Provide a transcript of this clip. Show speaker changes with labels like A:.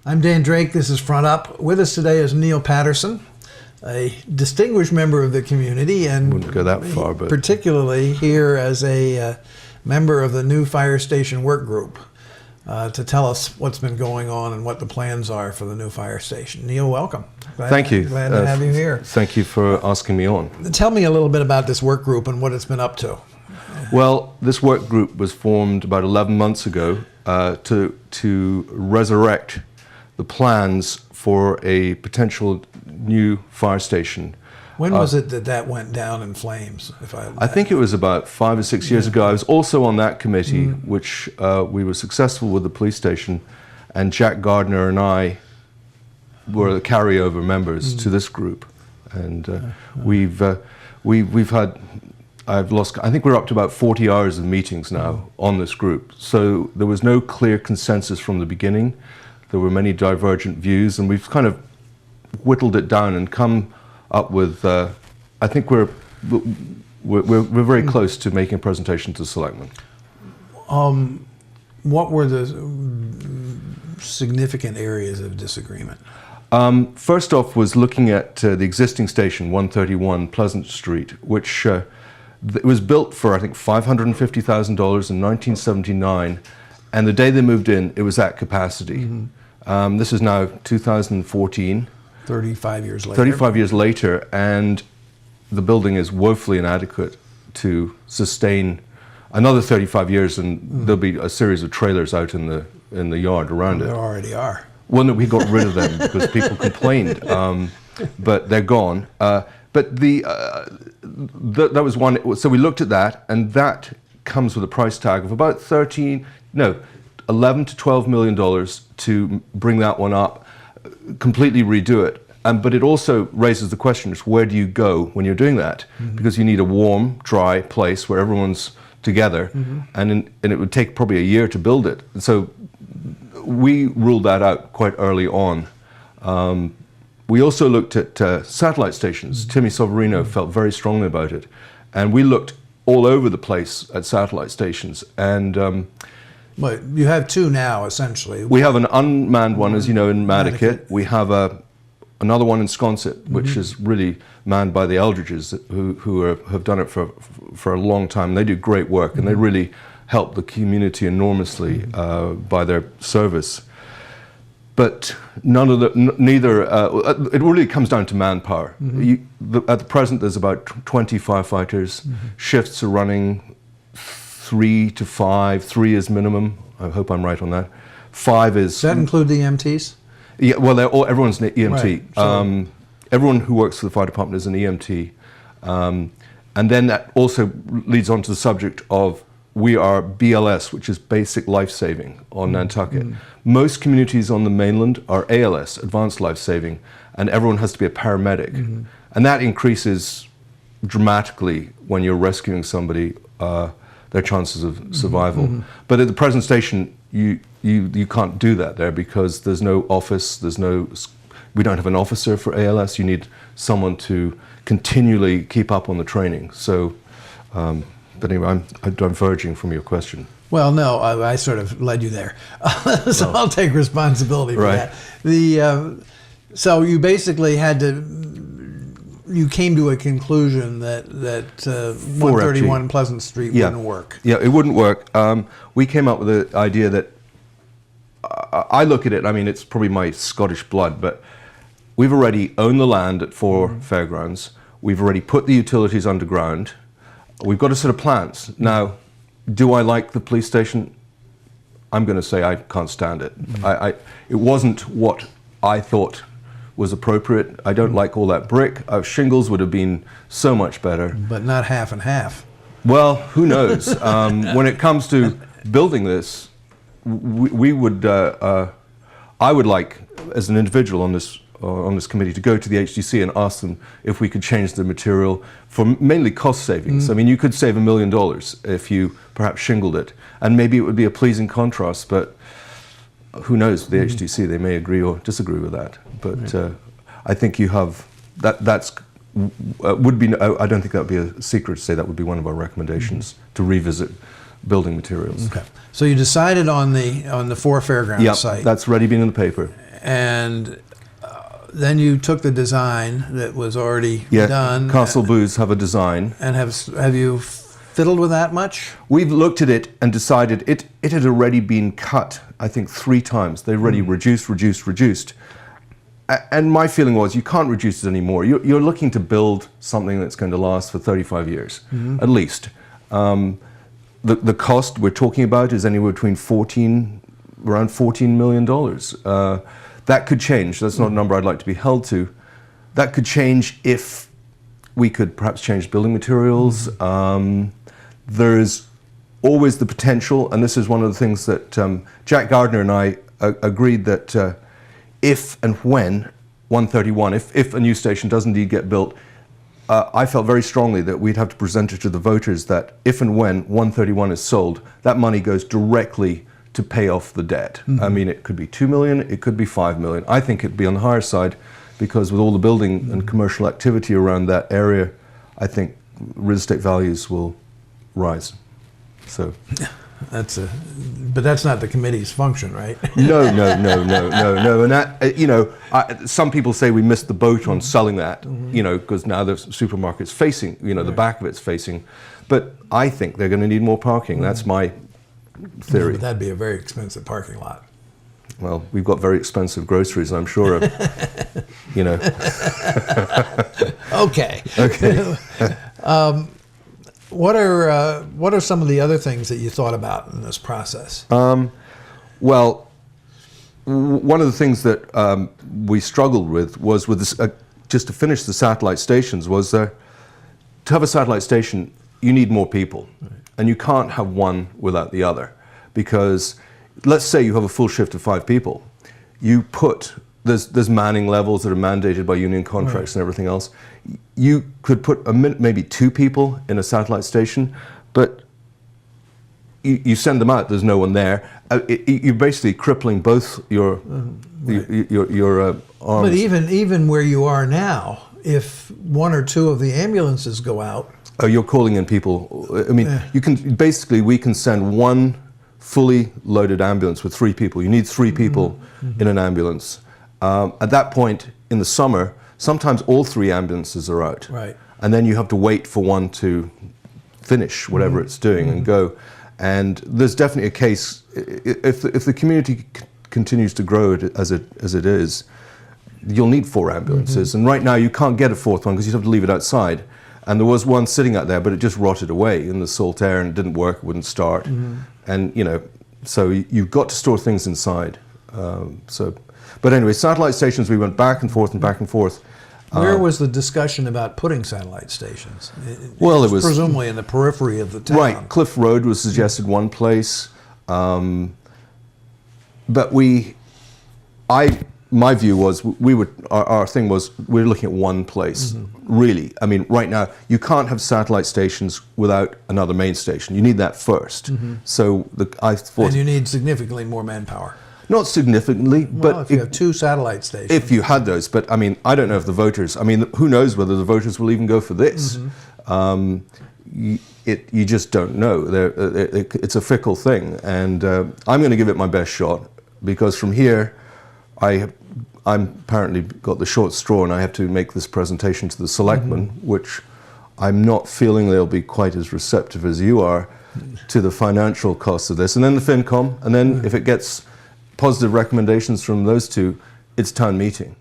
A: I'm Dan Drake. This is Front Up. With us today is Neil Patterson, a distinguished member of the community, and
B: wouldn't go that far, but
A: particularly here as a member of the new fire station work group to tell us what's been going on and what the plans are for the new fire station. Neil, welcome.
B: Thank you.
A: Glad to have you here.
B: Thank you for asking me on.
A: Tell me a little bit about this work group and what it's been up to.
B: Well, this work group was formed about 11 months ago to resurrect the plans for a potential new fire station.
A: When was it that went down in flames?
B: I think it was about 5 or 6 years ago. I was also on that committee, which we were successful with the police station, and Jack Gardner and I were the carryover members to this group, and we've had. I think we're up to about 40 hours of meetings now on this group. So there was no clear consensus from the beginning. There were many divergent views, and we've kind of whittled it down and come up with. I think we're very close to making a presentation to the selectmen.
A: What were the significant areas of disagreement?
B: First off was looking at the existing station, 131 Pleasant Street, which it was built for, I think, $550,000 in 1979, and the day they moved in, it was at capacity. This is now 2014.
A: 35 years later.
B: 35 years later, and the building is woefully inadequate to sustain another 35 years, and there'll be a series of trailers out in the yard around it.
A: There already are.
B: Well, no, we got rid of them because people complained, but they're gone. But that was one. So we looked at that, and that comes with a price tag of about 11 to $12 million to bring that one up, completely redo it. But it also raises the question: where do you go when you're doing that? Because you need a warm, dry place where everyone's together, and it would take probably a year to build it. So we ruled that out quite early on. We also looked at satellite stations. Timmy Soverino felt very strongly about it. And we looked all over the place at satellite stations. And
A: but you have two now, essentially.
B: We have an unmanned one, as you know, in Madikit. We have another one in Sconset, which is really manned by the Eldridges, who have done it for a long time. They do great work, and they really help the community enormously by their service. But neither. It really comes down to manpower. At the present, there's about 20 firefighters. Shifts are running 3 to 5. 3 is minimum. I hope I'm right on that. 5 is.
A: Does that include the EMTs?
B: Yeah. Well, everyone's an EMT.
A: Right. So
B: everyone who works for the fire department is an EMT, and then that also leads on to the subject of. We are BLS, which is Basic Life Saving on Nantucket. Most communities on the mainland are ALS, Advanced Life Saving, and everyone has to be a paramedic. And that increases dramatically when you're rescuing somebody, their chances of survival. But at the present station, you can't do that there because there's no office, we don't have an officer for ALS. You need someone to continually keep up on the training. So. But anyway, I'm diverging from your question.
A: Well, no, I sort of led you there, so I'll take responsibility for that. So you basically you came to a conclusion that 131 Pleasant Street wouldn't work. Yeah,
B: it wouldn't work. We came up with the idea that I look at it. I mean, it's probably my Scottish blood, but we've already owned the land at 4 fairgrounds. We've already put the utilities underground. We've got a set of plans. Now, do I like the police station? I'm going to say I can't stand it. It wasn't what I thought was appropriate. I don't like all that brick. Shingles would have been so much better.
A: But not half and half.
B: Well, who knows? When it comes to building this, we would. I would like, as an individual on this committee, to go to the HDC and ask them if we could change the material for mainly cost savings. I mean, you could save $1 million if you perhaps shingled it, and maybe it would be a pleasing contrast, but who knows, the HDC, they may agree or disagree with that. But I think you have, would be, I don't think that would be a secret to say that would be one of our recommendations, to revisit building materials.
A: Okay. So you decided on the 4 fairground site.
B: Yeah, that's already been in the paper.
A: And then you took the design that was already done.
B: Castle Booze have a design.
A: And have you fiddled with that much?
B: We've looked at it and decided it had already been cut, I think, 3 times. They already reduced. And my feeling was, you can't reduce it anymore. You're looking to build something that's going to last for 35 years, at least. The cost we're talking about is anywhere between around $14 million. That could change. That's not a number I'd like to be held to. That could change if we could perhaps change building materials. There is always the potential, and this is one of the things that Jack Gardner and I agreed that if and when 131, if a new station does indeed get built, I felt very strongly that we'd have to present it to the voters that if and when 131 is sold, that money goes directly to pay off the debt. I mean, it could be 2 million, it could be 5 million. I think it'd be on the higher side because with all the building and commercial activity around that area, I think real estate values will rise. So.
A: But that's not the committee's function, right?
B: No. And that, some people say we missed the boat on selling that, because now the supermarket's facing, the back of it's facing. But I think they're going to need more parking. That's my theory.
A: But that'd be a very expensive parking lot.
B: Well, we've got very expensive groceries, I'm sure.
A: Okay. What are some of the other things that you thought about in this process?
B: Well, one of the things that we struggled with was with this, just to finish the satellite stations, was to have a satellite station, you need more people. Right. And you can't have one without the other. Because let's say you have a full shift of 5 people. There's manning levels that are mandated by union contracts and everything else. You could put maybe 2 people in a satellite station, but you send them out, there's no one there. You're basically crippling both your arms.
A: But even where you are now, if 1 or 2 of the ambulances go out.
B: Oh, you're calling in people. I mean, we can send 1 fully loaded ambulance with 3 people. You need 3 people in an ambulance. At that point in the summer, sometimes all 3 ambulances are out.
A: Right.
B: And then you have to wait for one to finish whatever it's doing and go. And there's definitely a case, if the community continues to grow as it is, you'll need 4 ambulances. And right now you can't get a 4th one because you have to leave it outside. And there was one sitting out there, but it just rotted away in the salt air and it didn't work, it wouldn't start. And so you've got to store things inside. But anyway, satellite stations, we went back and forth and back and forth.
A: Where was the discussion about putting satellite stations?
B: Well, it was
A: presumably in the periphery of the town.
B: Right, Cliff Road was suggested one place. But my view was our thing was we're looking at one place, really. I mean, right now, you can't have satellite stations without another main station. You need that first. So I thought...
A: And you need significantly more manpower.
B: Not significantly,
A: but if you have 2 satellite stations.
B: If you had those, but I mean, I don't know if the voters, who knows whether the voters will even go for this. You just don't know. It's a fickle thing, and I'm going to give it my best shot, because from here, I'm apparently got the short straw, and I have to make this presentation to the selectmen, which I'm not feeling they'll be quite as receptive as you are to the financial costs of this. And then the FinCom, and then if it gets positive recommendations from those 2, it's town meeting.